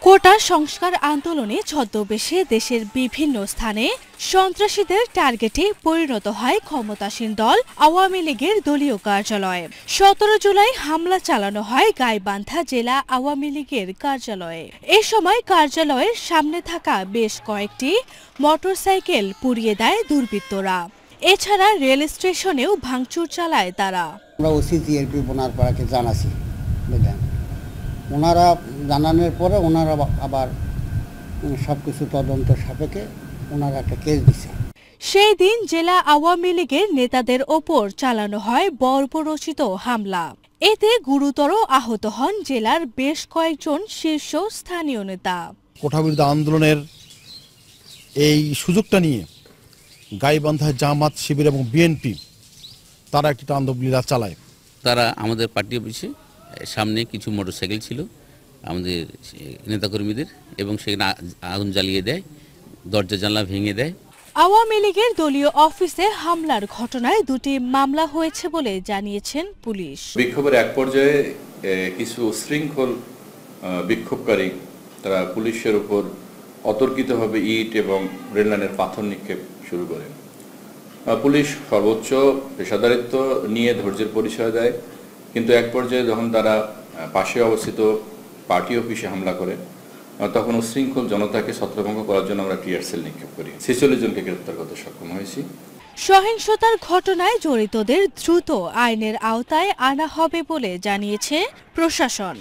কোটা সংস্কার আন্দোলনে ছদ্মবেশে দেশের বিভিন্ন স্থানে সন্ত্রাসীদের টার্গেটে পরিণত হয় ক্ষমতাসীন দল আওয়ামী লীগের দলীয় কার্যালয়ে। 17 জুলাই হামলা চালানো হয় গাইবান্ধা জেলা আওয়ামী লীগের কার্যালয়ে। এ সময় কার্যালয়ের সামনে থাকা বেশ কয়েকটি মোটরসাইকেল পুড়িয়ে দেয় দুর্বৃত্তরা। এছাড়া রেল স্টেশনেও ভাঙচুর চালায় তারা। আমরা ওসি জিএলপি বোনারপাড়াকে জানাছি, ওনারা জানানোর পরে ওনারা আবার সব কিছু তদন্ত সাপেক্ষে ওনারা একটা কেস দিছে। সেই দিন জেলা আওয়ামী লীগের নেতাদের ওপর চালানো হয় বর্বরচিত হামলা। এতে গুরুতর আহত হন জেলার বেশ কয়েকজন শীর্ষ স্থানীয় নেতা। কোটাবিরোধী আন্দোলনের এই সুযোগটা নিয়ে গাইবান্ধা জামাত শিবির এবং বিএনপি তারা একটি তাণ্ডবলীলা চালায়। তারা আমাদের পার্টি অফিসে সামনে কিছু মোটরসাইকেল ছিল আমাদের নেতাকর্মীদের, এবং সেখানে আগুন জ্বালিয়ে দেয়, দরজা জানলা ভেঙে দেয়। আওয়ামী লীগের দলীয় অফিসে হামলার ঘটনায় দুটি মামলা হয়েছে বলে জানিয়েছেন পুলিশ। বিক্ষোভের এক পর্যায়ে কিছু শৃঙ্খল বিক্ষোভকারী তারা পুলিশের উপর অতর্কিতভাবে ইট এবং রেললাইনের পাথর নিক্ষেপ শুরু করে। পুলিশ সর্বোচ্চ পেশাদারিত্ব নিয়ে ধৈর্যের পরিচয় দেয়, কিন্তু এক পর্যায়ে যখন তারা পাশে অবস্থিত পার্টি অফিসে হামলা করে তখন উশৃঙ্খল জনতাকে ছত্রভঙ্গ করার জন্য আমরা টিয়ার সেল নিক্ষেপ করি। 46 জনকে গ্রেপ্তার করতে সক্ষম হয়েছি। সহিংসতার ঘটনায় জড়িতদের দ্রুত আইনের আওতায় আনা হবে বলে জানিয়েছে প্রশাসন।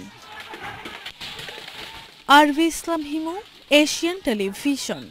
আরভি ইসলাম হিমু, এশিয়ান টেলিভিশন।